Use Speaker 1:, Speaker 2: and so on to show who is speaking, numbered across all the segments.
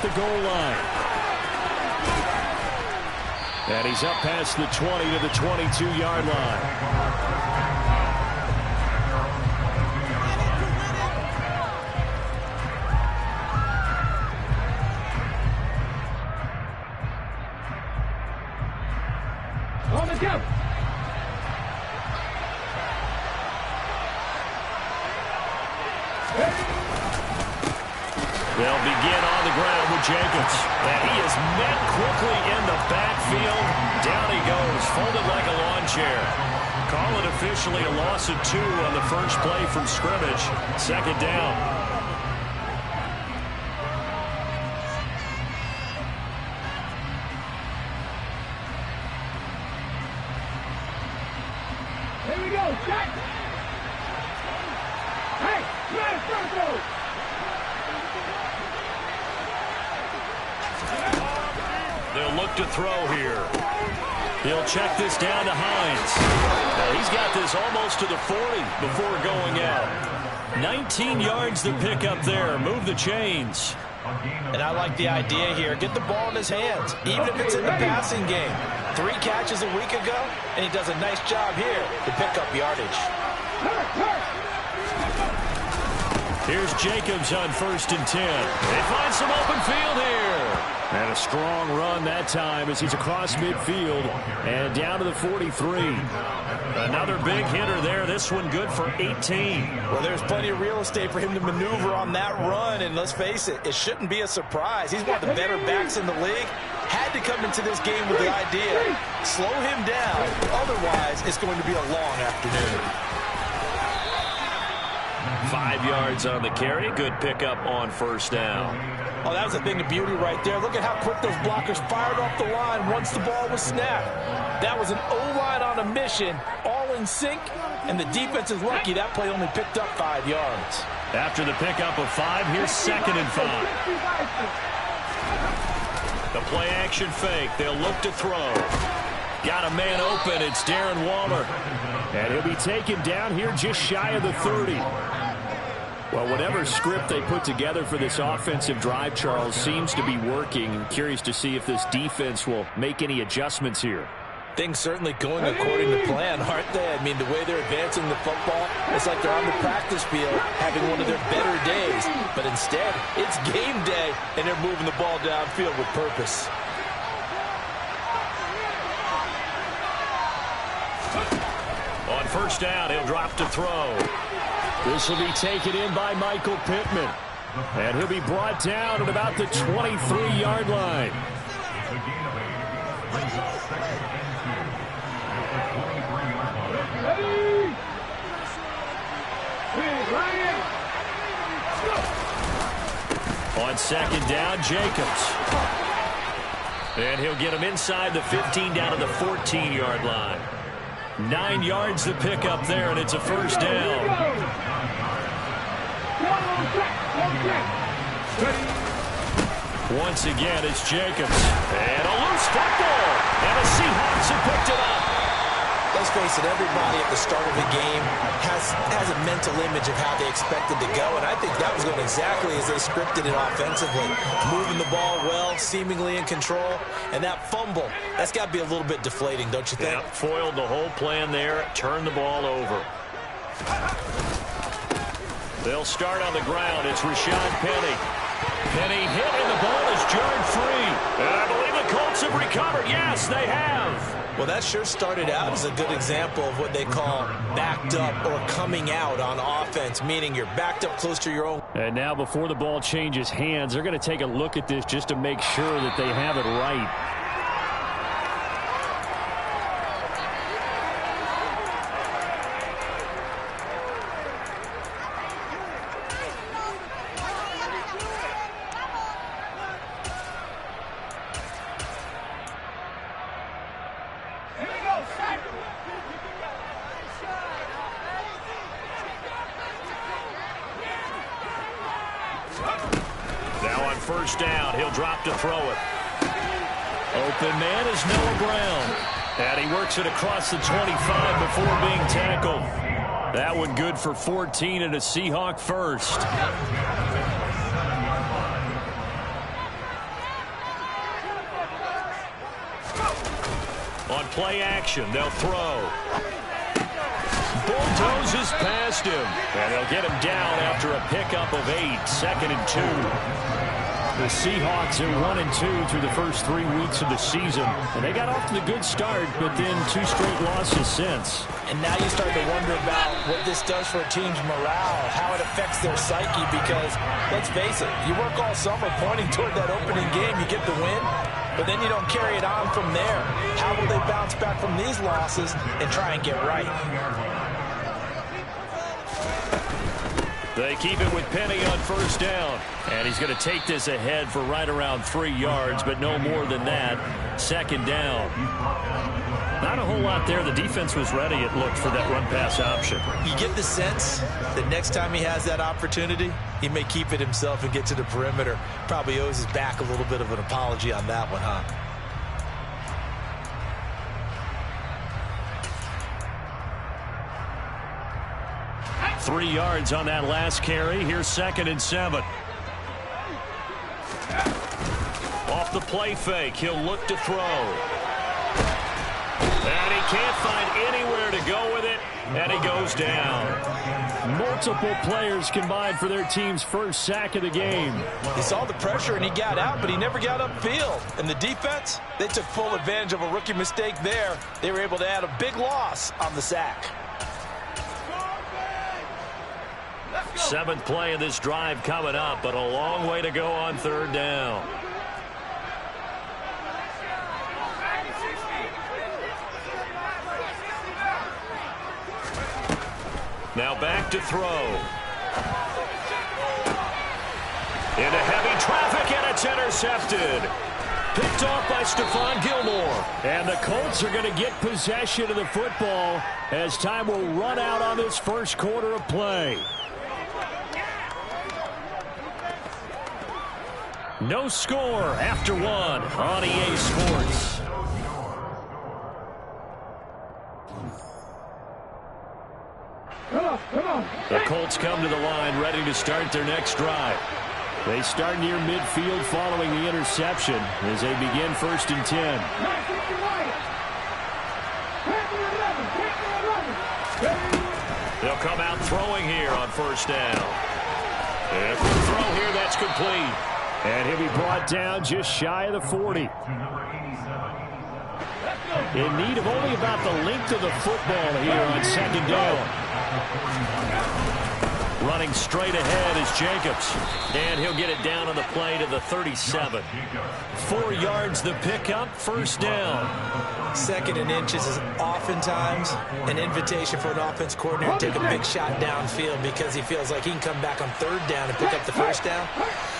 Speaker 1: the goal line. And he's up past the 20 to the 22-yard line.
Speaker 2: They'll begin on the ground with Jenkins. And he is met quickly in the backfield. Down he goes, folded like a lawn chair. Call it officially a loss of 2 on the first play from scrimmage. Second down.
Speaker 3: Here we go, check! Hey, man, circle!
Speaker 2: They'll look to throw here. He'll check this down to Hines. Now he's got this almost to the 40 before going out. 19 yards to pick up there. Move the chains.
Speaker 4: And I like the idea here. Get the ball in his hands, even if it's in the passing game. 3 catches a week ago, and he does a nice job here to pick up yardage.
Speaker 2: Here's Jacobs on 1st and 10. They find some open field here.
Speaker 1: And a strong run that time as he's across midfield and down to the 43.
Speaker 2: Another big hitter there. This one good for 18.
Speaker 4: Well, there's plenty of real estate for him to maneuver on that run. And let's face it, it shouldn't be a surprise. He's one of the better backs in the league. Had to come into this game with the idea, slow him down. Otherwise, it's going to be a long afternoon.
Speaker 2: 5 yards on the carry. Good pickup on 1st down.
Speaker 4: Oh, that was a thing of beauty right there. Look at how quick those blockers fired off the line once the ball was snapped. That was an O-line on a mission, all in sync, and the defense is lucky that play only picked up 5 yards.
Speaker 2: After the pickup of 5, here's 2nd and 5. The play action fake. They'll look to throw. Got a man open. It's Darren Waller.
Speaker 1: And he'll be taken down here just shy of the 30. Well, whatever script they put together for this offensive drive, Charles, seems to be working. I'm curious to see if this defense will make any adjustments here.
Speaker 4: Things certainly going according to plan, aren't they? I mean, the way they're advancing the football, it's like they're on the practice field having one of their better days. But instead, it's game day, and they're moving the ball downfield with purpose.
Speaker 2: On 1st down, he'll drop to throw.
Speaker 1: This will be taken in by Michael Pittman. And he'll be brought down at about the 23-yard line.
Speaker 2: On 2nd down, Jacobs. And he'll get him inside the 15 down to the 14-yard line. 9 yards to pick up there, and it's a 1st down. Once again, it's Jacobs. And a loose football. And the Seahawks have picked it up.
Speaker 4: Let's face it, everybody at the start of the game has a mental image of how they expected to go, and I think that was going exactly as they scripted it offensively. Moving the ball well, seemingly in control, and that fumble, that's got to be a little bit deflating, don't you think?
Speaker 2: Yeah, foiled the whole plan there, turned the ball over. They'll start on the ground. It's Rashad Penny. Penny hit, and the ball is jarred free. And I believe the Colts have recovered. Yes, they have.
Speaker 4: Well, that sure started out as a good example of what they call backed up or coming out on offense, meaning you're backed up close to your own.
Speaker 1: And now before the ball changes hands, they're going to take a look at this just to make sure that they have it right.
Speaker 2: Now on 1st down, he'll drop to throw it. Open man is Noah Brown. And he works it across the 25 before being tackled. That one good for 14 and a Seahawk 1st. On play action, they'll throw. Bulldozes past him. And they'll get him down after a pickup of 8. 2nd and 2.
Speaker 1: The Seahawks are 1-2 through the first 3 weeks of the season. And they got off to the good start, but then 2 straight losses since.
Speaker 4: And now you start to wonder about what this does for a team's morale, how it affects their psyche, because, let's face it, you work all summer pointing toward that opening game, you get the win, but then you don't carry it on from there. How will they bounce back from these losses and try and get right?
Speaker 2: They keep it with Penny on 1st down. And he's going to take this ahead for right around 3 yards, but no more than that. 2nd down. Not a whole lot there. The defense was ready, it looked, for that run-pass option.
Speaker 4: You get the sense that next time he has that opportunity, he may keep it himself and get to the perimeter. Probably owes his back a little bit of an apology on that one, huh?
Speaker 2: Three yards on that last carry. Here's 2nd and 7. Off the play fake, he'll look to throw. And he can't find anywhere to go with it, and he goes down.
Speaker 1: Multiple players combined for their team's first sack of the game.
Speaker 4: He saw the pressure and he got out, but he never got upfield. And the defense, they took full advantage of a rookie mistake there. They were able to add a big loss on the sack.
Speaker 2: 7th play of this drive coming up, but a long way to go on 3rd down. Now back to throw. Into heavy traffic, and it's intercepted. Picked off by Stephon Gilmore.
Speaker 1: And the Colts are going to get possession of the football as time will run out on this first quarter of play. No score after 1 on EA Sports. The Colts come to the line ready to start their next drive. They start near midfield following the interception as they begin 1st and 10.
Speaker 2: They'll come out throwing here on 1st down. And for the throw here, that's complete.
Speaker 1: And he'll be brought down just shy of the 40. In need of only about the length of the football here on 2nd down.
Speaker 2: Running straight ahead is Jacobs. And he'll get it down on the play to the 37.
Speaker 1: 4 yards the pickup, 1st down.
Speaker 4: 2nd and inches is oftentimes an invitation for an offense coordinator to take a big shot downfield because he feels like he can come back on 3rd down and pick up the 1st down.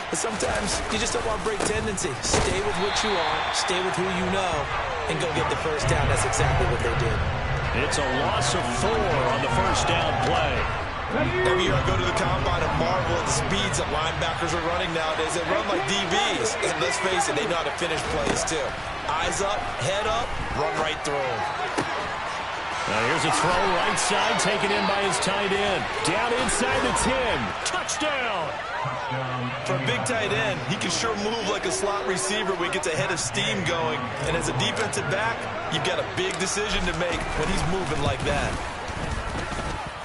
Speaker 4: But sometimes you just don't want to break tendency. Stay with what you are, stay with who you know, and go get the 1st down. That's exactly what they did.
Speaker 2: It's a loss of 4 on the 1st down play.
Speaker 4: Every year I go to the combine and marvel at the speeds that linebackers are running nowadays. They run like DBs. And let's face it, they know how to finish plays too. Eyes up, head up, run right through them.
Speaker 2: Now here's a throw right side taken in by his tight end.
Speaker 1: Down inside the 10.
Speaker 2: Touchdown!
Speaker 4: For a big tight end, he can sure move like a slot receiver when he gets a head of steam going. And as a defensive back, you've got a big decision to make when he's moving like that.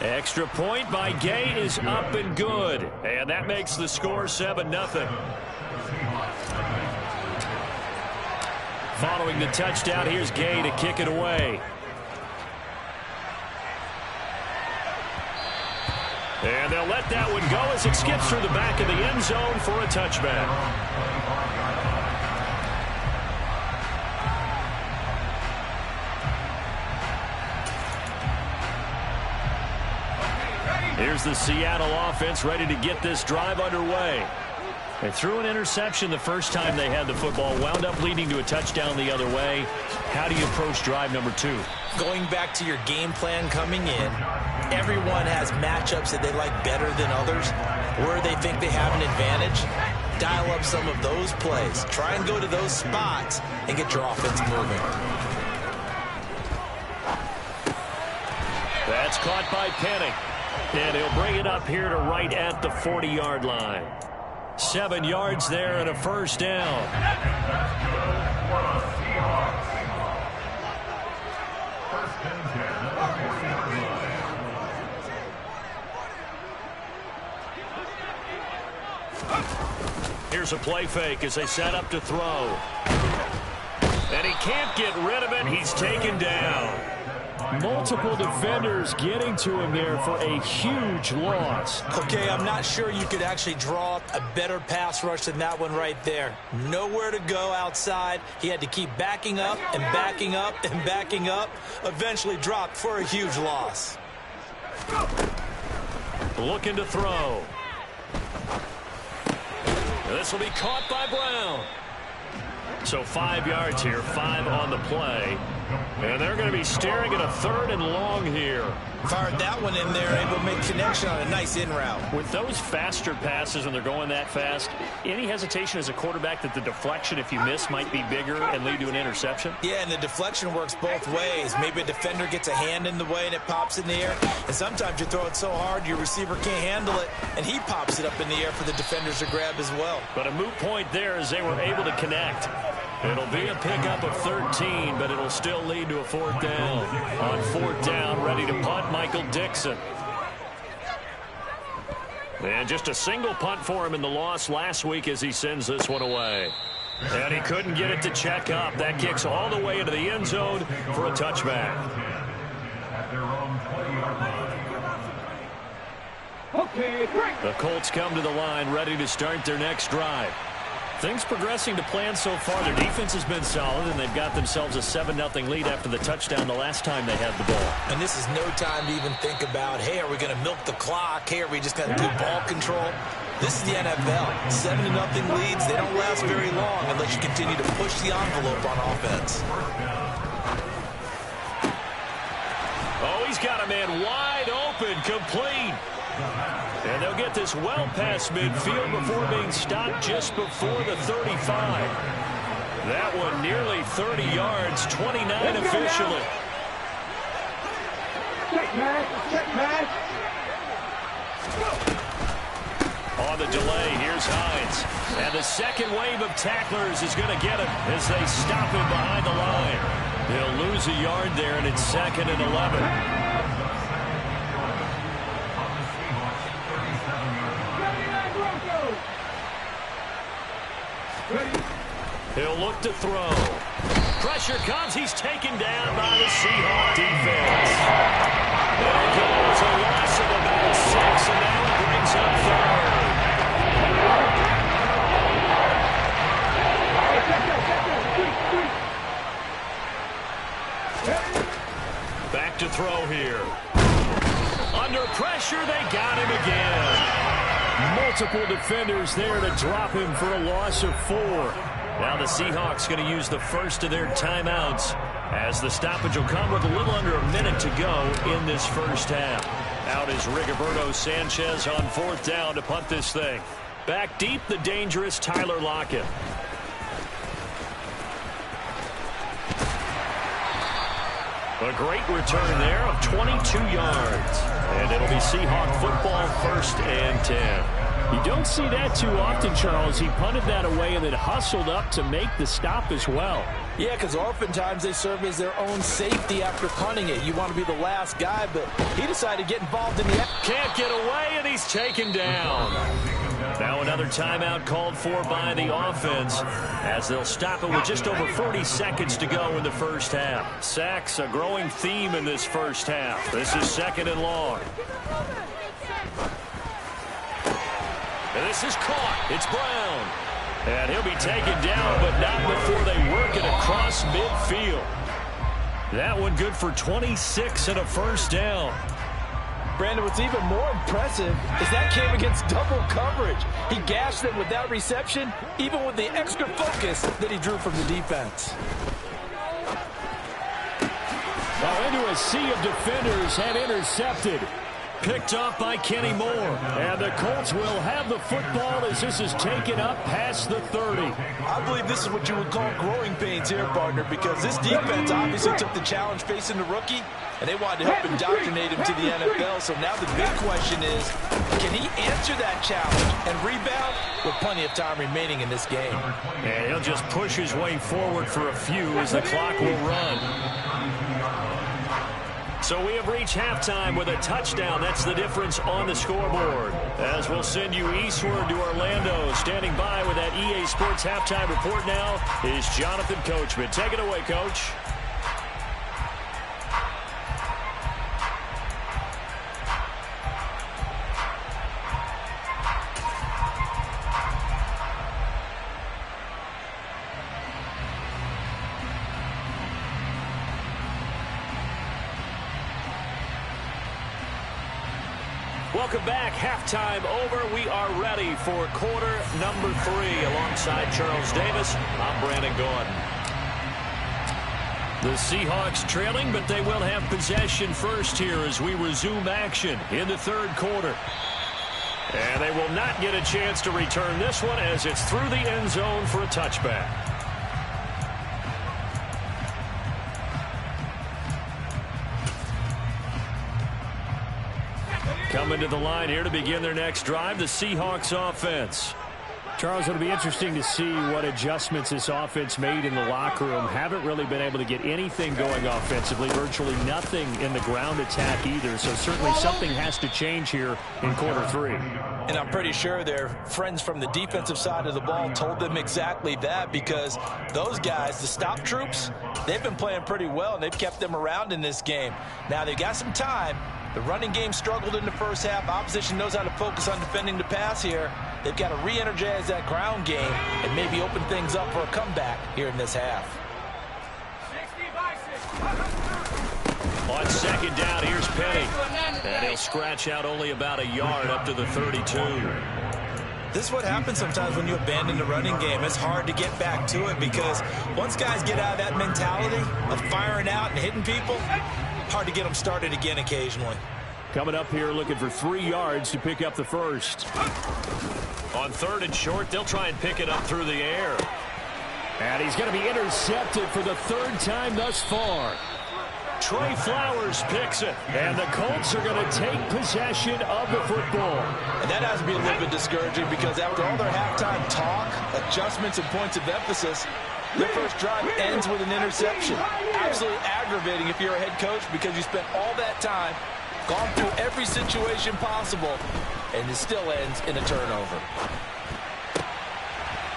Speaker 2: Extra point by Gay is up and good. And that makes the score 7-0.
Speaker 1: Following the touchdown, here's Gay to kick it away.
Speaker 2: And they'll let that one go as it skips through the back of the end zone for a touchback. Here's the Seattle offense ready to get this drive underway. They threw an interception the first time they had the football, wound up leading to a touchdown the other way. How do you approach drive number 2?
Speaker 4: Going back to your game plan coming in, everyone has matchups that they like better than others, where they think they have an advantage. Dial up some of those plays. Try and go to those spots and get your offense moving.
Speaker 2: That's caught by Penny. And he'll bring it up here to right at the 40-yard line. 7 yards there and a 1st down. Here's a play fake as they set up to throw. And he can't get rid of it. He's taken down.
Speaker 1: Multiple defenders getting to him there for a huge loss.
Speaker 4: Okay, I'm not sure you could actually draw a better pass rush than that one right there. Nowhere to go outside. He had to keep backing up and backing up and backing up. Eventually dropped for a huge loss.
Speaker 2: Looking to throw. This will be caught by Brown. So 5 yards here, 5 on the play. And they're going to be staring at a 3rd and long here.
Speaker 4: Fired that one in there, able to make connection on a nice in route.
Speaker 1: With those faster passes and they're going that fast, any hesitation as a quarterback that the deflection, if you miss, might be bigger and lead to an interception?
Speaker 4: Yeah, and the deflection works both ways. Maybe a defender gets a hand in the way and it pops in the air. And sometimes you throw it so hard your receiver can't handle it, and he pops it up in the air for the defenders to grab as well.
Speaker 2: But a moot point there as they were able to connect. It'll be a pickup of 13, but it'll still lead to a 4th down. On 4th down, ready to punt, Michael Dixon. And just a single punt for him in the loss last week as he sends this one away. And he couldn't get it to check up. That kicks all the way into the end zone for a touchback.
Speaker 3: Okay, break.
Speaker 2: The Colts come to the line ready to start their next drive.
Speaker 1: Things progressing to plan so far. Their defense has been solid, and they've got themselves a 7-0 lead after the touchdown the last time they had the ball.
Speaker 4: And this is no time to even think about, hey, are we going to milk the clock? Hey, are we just going to do ball control? This is the NFL. 7-0 leads. They don't last very long unless you continue to push the envelope on offense.
Speaker 2: Oh, he's got a man wide open, complete. And they'll get this well past midfield before being stopped just before the 35. That one nearly 30 yards, 29 officially.
Speaker 3: Check match.
Speaker 2: On the delay, here's Hines. And the second wave of tacklers is going to get him as they stop him behind the line. He'll lose a yard there, and it's 2nd and 11. He'll look to throw. Pressure comes. He's taken down by the Seahawks defense. There goes a loss of about 6, and now it brings up 3rd. Back to throw here. Under pressure, they got him again.
Speaker 1: Multiple defenders there to drop him for a loss of 4.
Speaker 2: Now the Seahawks going to use the first of their timeouts as the stoppage will come with a little under a minute to go in this first half. Out is Rigoberto Sanchez on 4th down to punt this thing. Back deep, the dangerous Tyler Lockett. A great return there of 22 yards. And it'll be Seahawk football, 1st and 10.
Speaker 1: You don't see that too often, Charles. He punted that away and then hustled up to make the stop as well.
Speaker 4: Yeah, because oftentimes they serve as their own safety after punting it. You want to be the last guy, but he decided to get involved in the...
Speaker 2: Can't get away, and he's taken down. Now another timeout called for by the offense as they'll stop it with just over 40 seconds to go in the first half. Sacks, a growing theme in this first half. This is 2nd and long. And this is caught. It's Brown. And he'll be taken down, but not before they work it across midfield. That one good for 26 and a 1st down.
Speaker 4: Brandon, what's even more impressive is that came against double coverage. He gashed them with that reception, even with the extra focus that he drew from the defense.
Speaker 1: Now into a sea of defenders and intercepted.
Speaker 2: Picked off by Kenny Moore.
Speaker 1: And the Colts will have the football as this is taken up past the 30.
Speaker 4: I believe this is what you would call growing pains here, partner, because this defense obviously took the challenge facing the rookie, and they wanted to help indoctrinate him to the NFL. So now the big question is, can he answer that challenge and rebound with plenty of time remaining in this game?
Speaker 2: And he'll just push his way forward for a few as the clock will run. So we have reached halftime with a touchdown. That's the difference on the scoreboard. As we'll send you eastward to Orlando. Standing by with that EA Sports halftime report now is Jonathan Coachman. Take it away, Coach. Welcome back. Halftime over. We are ready for quarter number 3. Alongside Charles Davis, I'm Brandon Gordon. The Seahawks trailing, but they will have possession first here as we resume action in the third quarter. And they will not get a chance to return this one as it's through the end zone for a touchback. Coming to the line here to begin their next drive, the Seahawks offense.
Speaker 1: Charles, it'll be interesting to see what adjustments this offense made in the locker room. Haven't really been able to get anything going offensively, virtually nothing in the ground attack either. So certainly something has to change here in quarter 3.
Speaker 4: And I'm pretty sure their friends from the defensive side of the ball told them exactly that, because those guys, the stop troops, they've been playing pretty well, and they've kept them around in this game. Now they've got some time. The running game struggled in the first half. Opposition knows how to focus on defending the pass here. They've got to re-energize that ground game and maybe open things up for a comeback here in this half.
Speaker 2: On second down, here's Penny. And he'll scratch out only about a yard up to the 32.
Speaker 4: This is what happens sometimes when you abandon the running game. It's hard to get back to it because once guys get out of that mentality of firing out and hitting people, hard to get them started again occasionally.
Speaker 1: Coming up here looking for 3 yards to pick up the first.
Speaker 2: On third and short, they'll try and pick it up through the air.
Speaker 1: And he's going to be intercepted for the 3rd time thus far.
Speaker 2: Trey Flowers picks it.
Speaker 1: And the Colts are going to take possession of the football.
Speaker 4: And that has to be a little bit discouraging because after all their halftime talk, adjustments, and points of emphasis, their first drive ends with an interception. Absolutely aggravating if you're a head coach because you spent all that time, gone through every situation possible, and it still ends in a turnover.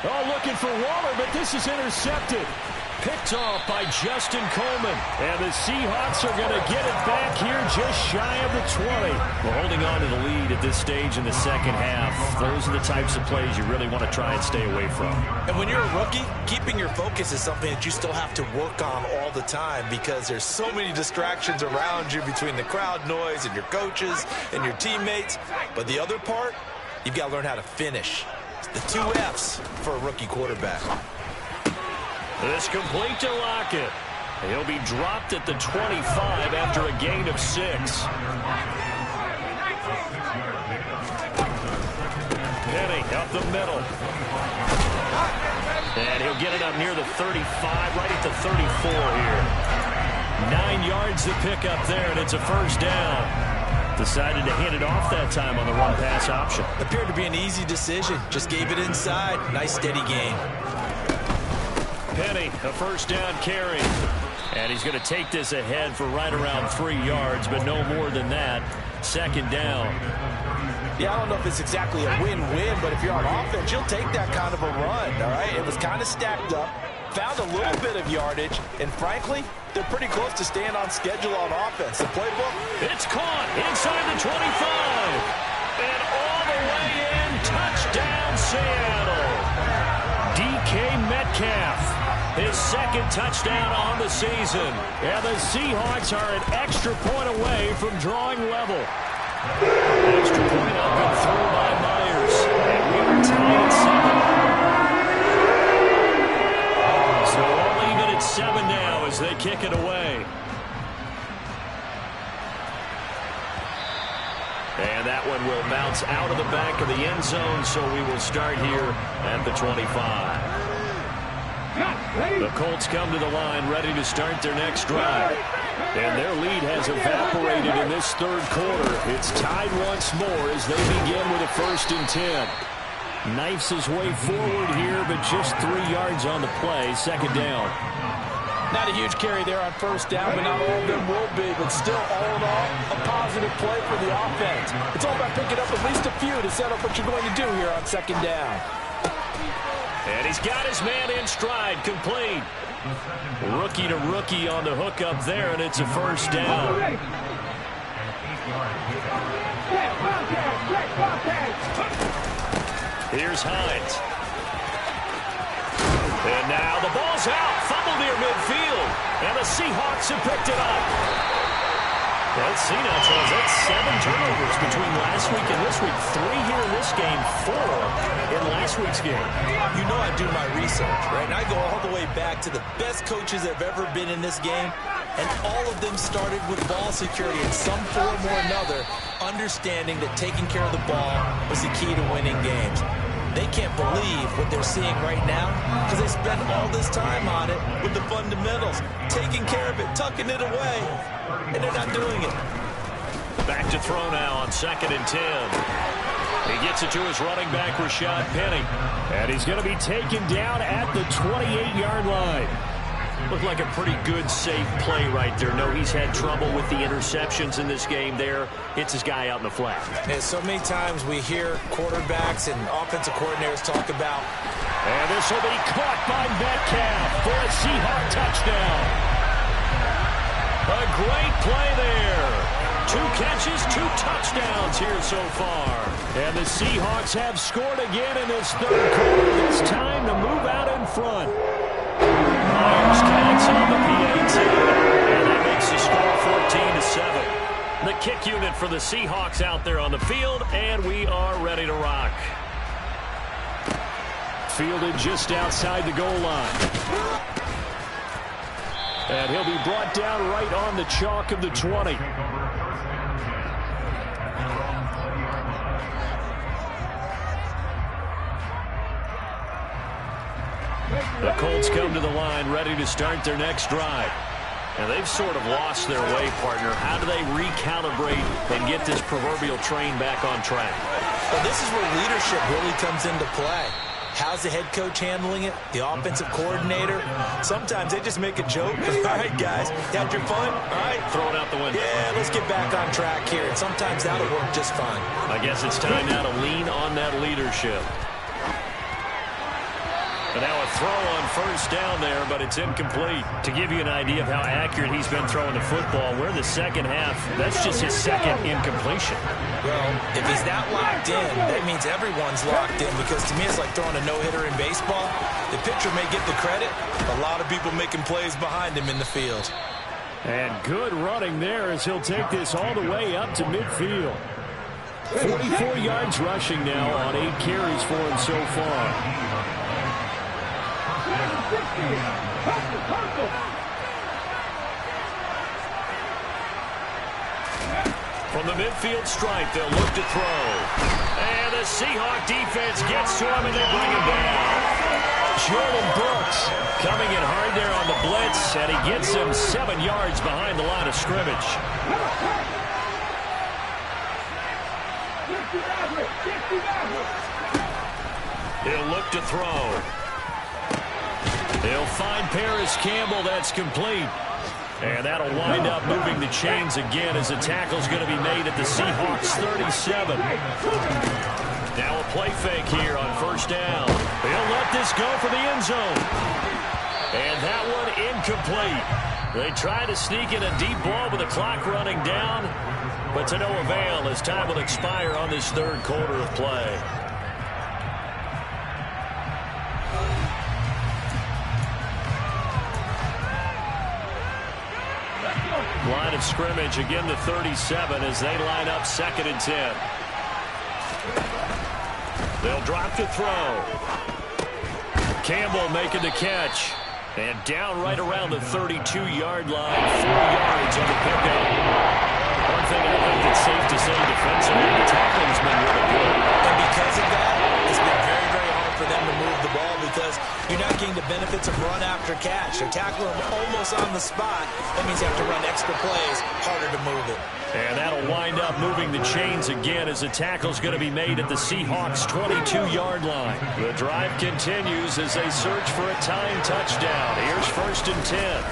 Speaker 1: Oh, looking for Waller, but this is intercepted.
Speaker 2: Picked off by Justin Coleman.
Speaker 1: And the Seahawks are going to get it back here just shy of the 20.
Speaker 2: We're holding on to the lead at this stage in the second half. Those are the types of plays you really want to try and stay away from.
Speaker 4: And when you're a rookie, keeping your focus is something that you still have to work on all the time because there's so many distractions around you between the crowd noise and your coaches and your teammates. But the other part, you've got to learn how to finish. It's the 2 F's for a rookie quarterback.
Speaker 2: This complete to Lockett. He'll be dropped at the 25 after a gain of 6. Penny up the middle. And he'll get it up near the 35, right at the 34 here. 9 yards to pick up there, and it's a first down. Decided to hand it off that time on the run-pass option.
Speaker 4: Appeared to be an easy decision. Just gave it inside. Nice, steady gain.
Speaker 2: Penny, a first down carry. And he's going to take this ahead for right around 3 yards, but no more than that. Second down.
Speaker 4: Yeah, I don't know if it's exactly a win-win, but if you're on offense, you'll take that kind of a run, all right? It was kind of stacked up, found a little bit of yardage, and frankly, they're pretty close to staying on schedule on offense. The playbook,
Speaker 2: it's caught inside the 25. And all the way in, touchdown Seattle. DK Metcalf. His second touchdown on the season.
Speaker 1: And the Seahawks are an extra point away from drawing level.
Speaker 2: Extra point up and through by Myers. And we are tied at 7. So all even at 7 now as they kick it away. And that one will bounce out of the back of the end zone, so we will start here at the 25. The Colts come to the line ready to start their next drive. And their lead has evaporated in this third quarter. It's tied once more as they begin with a 1st and 10.
Speaker 1: Knifes his way forward here, but just 3 yards on the play. Second down.
Speaker 4: Not a huge carry there on first down, but not all of them will be. But still, all in all, a positive play for the offense. It's all about picking up at least a few to set up what you're going to do here on second down.
Speaker 2: And he's got his man in stride, complete. Rookie to rookie on the hook up there, and it's a first down. Here's Hines. And now the ball's out. Fumble near midfield. And the Seahawks have picked it up. Let's see now, Charles. That's 7 turnovers between last week and this week. 3 here in this game, 4 in last week's game.
Speaker 4: You know I do my research, right? And I go all the way back to the best coaches that have ever been in this game. And all of them started with ball security in some form or another, understanding that taking care of the ball was the key to winning games. They can't believe what they're seeing right now because they spent all this time on it with the fundamentals, taking care of it, tucking it away, and they're not doing it.
Speaker 2: Back to throw now on 2nd and 10. He gets it to his running back, Rashad Penny.
Speaker 1: And he's going to be taken down at the 28-yard line.
Speaker 2: Looked like a pretty good, safe play right there. No, he's had trouble with the interceptions in this game there. Hits his guy out in the flat.
Speaker 4: And so many times we hear quarterbacks and offensive coordinators talk about.
Speaker 1: And this will be caught by Metcalf for a Seahawk touchdown.
Speaker 2: A great play there. 2 catches, 2 touchdowns here so far.
Speaker 1: And the Seahawks have scored again in this third quarter. It's time to move out in front.
Speaker 2: Myers counts on the PAT, and that makes the score 14-7. The kick unit for the Seahawks out there on the field, and we are ready to rock.
Speaker 1: Fielded just outside the goal line. And he'll be brought down right on the chalk of the 20.
Speaker 2: The Colts come to the line ready to start their next drive. And they've sort of lost their way, partner. How do they recalibrate and get this proverbial train back on track?
Speaker 4: Well, this is where leadership really comes into play. How's the head coach handling it? The offensive coordinator? Sometimes they just make a joke. All right, guys, had your fun? All right.
Speaker 2: Throw it out the window.
Speaker 4: Yeah, let's get back on track here. And sometimes that'll work just fine.
Speaker 2: I guess it's time now to lean on that leadership. And now a throw on first down there, but it's incomplete. To give you an idea of how accurate he's been throwing the football, we're in the second half. That's just his second incompletion.
Speaker 4: Well, if he's not locked in, that means everyone's locked in, because to me it's like throwing a no-hitter in baseball. The pitcher may get the credit, a lot of people making plays behind him in the field.
Speaker 1: And good running there as he'll take this all the way up to midfield. 44 yards rushing now on 8 carries for him so far.
Speaker 2: From the midfield stripe, they'll look to throw. And the Seahawk defense gets to him, and they bring him down.
Speaker 1: Jordan Brooks
Speaker 2: coming in hard there on the blitz, and he gets him 7 yards behind the line of scrimmage. He'll look to throw. He'll find Paris Campbell. That's complete. And that'll wind up moving the chains again as the tackle's going to be made at the Seahawks 37. Now a play fake here on first down. He'll let this go for the end zone. And that one incomplete. They try to sneak in a deep ball with the clock running down, but to no avail as time will expire on this third quarter of play. Line of scrimmage, again the 37 as they line up 2nd and 10. They'll drop to throw. Campbell making the catch. And down right around the 32-yard line, 4 yards on the pickup. One thing I think that's safe to say defensively, the tackling's been really good.
Speaker 4: And because of that, it's been very, very hard for them to move the ball because you're not getting the benefits of run after catch. They're tackling them almost on the spot. That means you have to run extra plays, harder to move it.
Speaker 2: And that'll wind up moving the chains again as the tackle's going to be made at the Seahawks' 22-yard line. The drive continues as they search for a tying touchdown. Here's 1st and 10.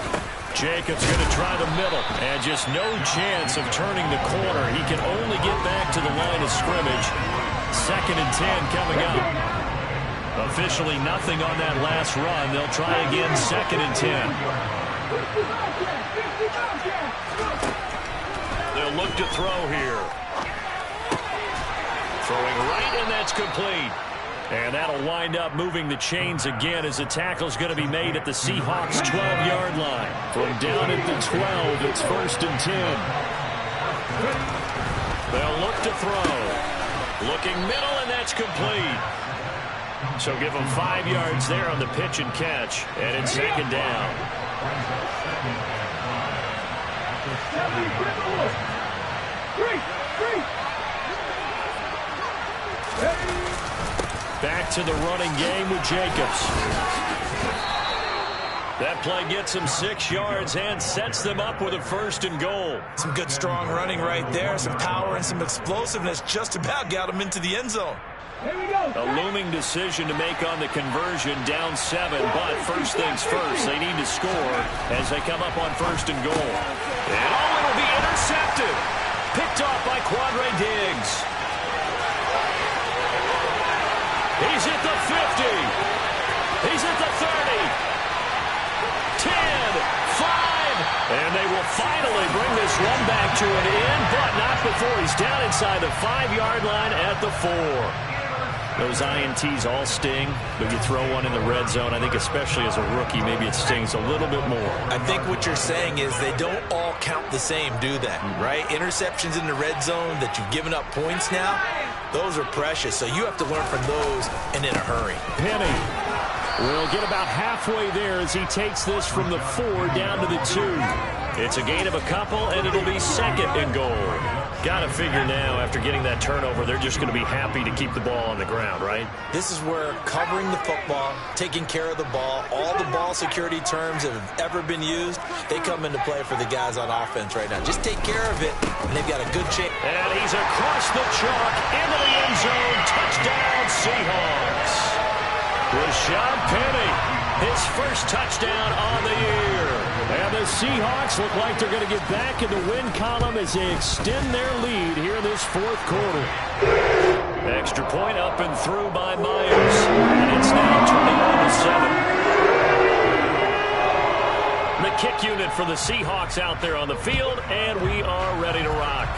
Speaker 2: Jacobs going to try the middle, and just no chance of turning the corner. He can only get back to the line of scrimmage. 2nd and 10 coming up. Officially nothing on that last run. They'll try again 2nd and 10. They'll look to throw here. Throwing right, and that's complete. And that'll wind up moving the chains again as the tackle's going to be made at the Seahawks' 12-yard line. From down at the 12, it's 1st and 10. They'll look to throw. Looking middle, and that's complete. So give them 5 yards there on the pitch and catch, and it's 2nd down. Back to the running game with Jacobs. That play gets him 6 yards and sets them up with a 1st and goal.
Speaker 4: Some good, strong running right there. Some power and some explosiveness just about got him into the end zone.
Speaker 2: A looming decision to make on the conversion, down 7, but first things first, they need to score as they come up on 1st and goal. And it'll be intercepted. Picked off by Quandre Diggs. He's at the 50. He's at the 30. 10, 5. And they will finally bring this one back to an end, but not before he's down inside the 5-yard line at the 4. Those INTs all sting, but you throw one in the red zone, I think especially as a rookie, maybe it stings a little bit more.
Speaker 4: I think what you're saying is they don't all count the same, do they? Right? Interceptions in the red zone that you've given up points now, those are precious. So you have to learn from those and in a hurry.
Speaker 2: Penny will get about halfway there as he takes this from the 4 down to the 2. It's a gain of a couple, and it'll be 2nd and goal. Got to figure now, after getting that turnover, they're just going to be happy to keep the ball on the ground, right?
Speaker 4: This is where covering the football, taking care of the ball, all the ball security terms that have ever been used, they come into play for the guys on offense right now. Just take care of it, and they've got a good chance.
Speaker 2: And he's across the chalk into the end zone. Touchdown, Seahawks. Rashad Penny, his first touchdown on the year. And the Seahawks look like they're going to get back in the win column as they extend their lead here in this 4th quarter. Extra point up and through by Myers. And it's now 21-7. The kick unit for the Seahawks out there on the field, and we are ready to rock.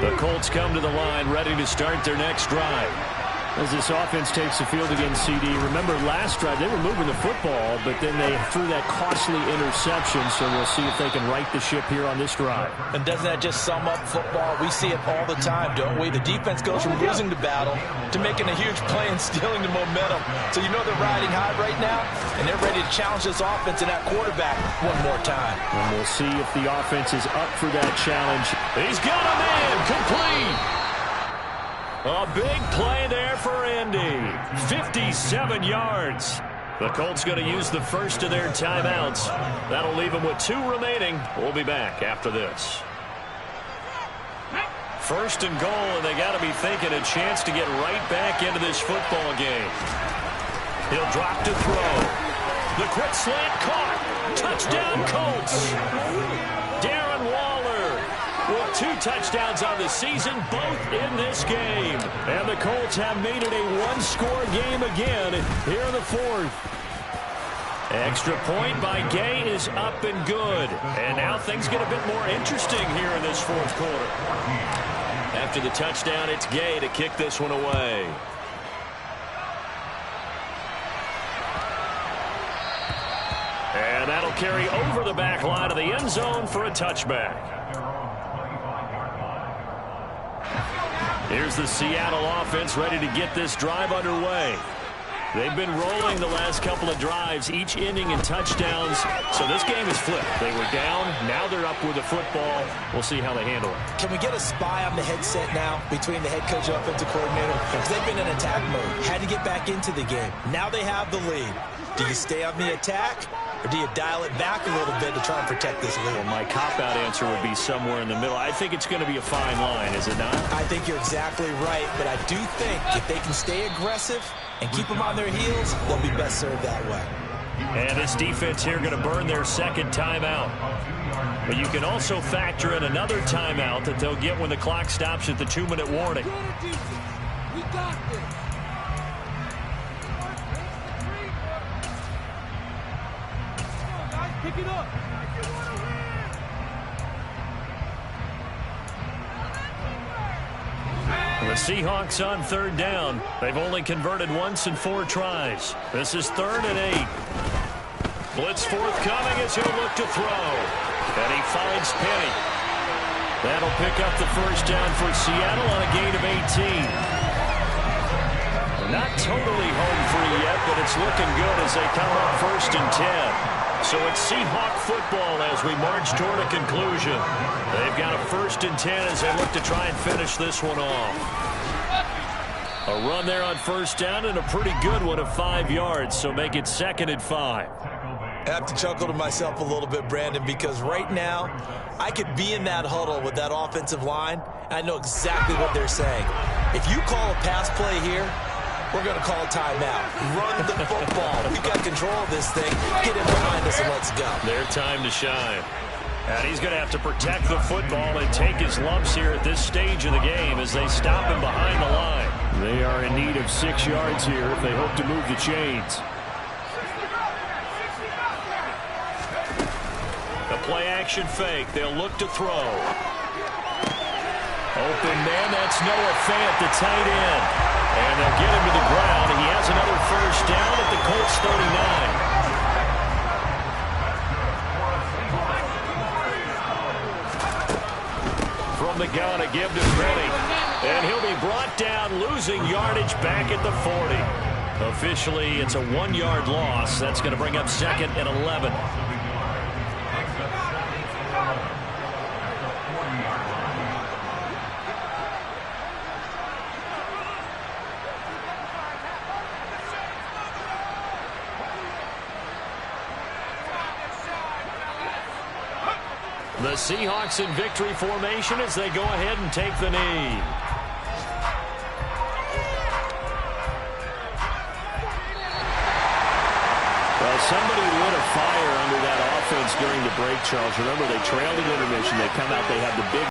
Speaker 2: The Colts come to the line, ready to start their next drive.
Speaker 1: As this offense takes the field against CD, remember last drive they were moving the football, but then they threw that costly interception, so we'll see if they can right the ship here on this drive.
Speaker 4: And doesn't that just sum up football? We see it all the time, don't we? The defense goes from losing the battle to making a huge play and stealing the momentum. So you know they're riding high right now, and they're ready to challenge this offense and that quarterback one more time.
Speaker 1: And we'll see if the offense is up for that challenge.
Speaker 2: He's got a man complete. A big play there for Indy. 57 yards. The Colts going to use the first of their timeouts. That'll leave them with 2 remaining. We'll be back after this. 1st and goal, and they got to be thinking a chance to get right back into this football game. He'll drop to throw. The quick slant caught. Touchdown Colts. Darren Waller with 2 touchdowns on the season, both in this game.
Speaker 1: And the Colts have made it a 1-score game again here in the 4th.
Speaker 2: Extra point by Gay is up and good. And now things get a bit more interesting here in this 4th quarter. After the touchdown, it's Gay to kick this one away. And that'll carry over the back line of the end zone for a touchback. Here's the Seattle offense ready to get this drive underway. They've been rolling the last couple of drives, each inning in touchdowns. So this game is flipped. They were down. Now they're up with the football. We'll see how they handle it.
Speaker 4: Can we get a spy on the headset now between the head coach and offensive coordinator? Because they've been in attack mode. Had to get back into the game. Now they have the lead. Do you stay on the attack, or do you dial it back a little bit to try and protect this lead?
Speaker 2: Well, my cop-out answer would be somewhere in the middle. I think it's going to be a fine line, is it not?
Speaker 4: I think you're exactly right, but I do think if they can stay aggressive and keep them on their heels, they'll be best served that way.
Speaker 2: And this defense here going to burn their second timeout. But you can also factor in another timeout that they'll get when the clock stops at the 2-minute warning.
Speaker 3: We got this. Pick it up.
Speaker 2: The Seahawks on third down. They've only converted once in 4 tries. This is 3rd and 8. Blitz forthcoming as he'll look to throw. And he finds Penny. That'll pick up the first down for Seattle on a gain of 18. Not totally home free yet, but it's looking good as they come up 1st and 10. So it's Seahawk football as we march toward a conclusion. They've got a 1st and 10 as they look to try and finish this one off. A run there on 1st down and a pretty good one of 5 yards, so make it 2nd and 5.
Speaker 4: I have to chuckle to myself a little bit, Brandon, because right now I could be in that huddle with that offensive line, and I know exactly what they're saying. If you call a pass play here, we're going to call a timeout. Run the football. We've got control of this thing. Get in behind us and let's go.
Speaker 2: Their time to shine. And he's going to have to protect the football and take his lumps here at this stage of the game as they stop him behind the line.
Speaker 1: They are in need of 6 yards here if they hope to move the chains.
Speaker 2: A play-action fake. They'll look to throw. Open man, that's Noah Fant, the tight end. And they'll get him to the ground. He has another first down at the Colts 39. From the gun, a give to Penny. And he'll be brought down, losing yardage back at the 40. Officially, it's a 1-yard loss. That's going to bring up 2nd and 11. The Seahawks in victory formation as they go ahead and take the knee.
Speaker 1: Well, somebody lit a fire under that offense during the break, Charles. Remember, they trailed at intermission. They come out, they have the big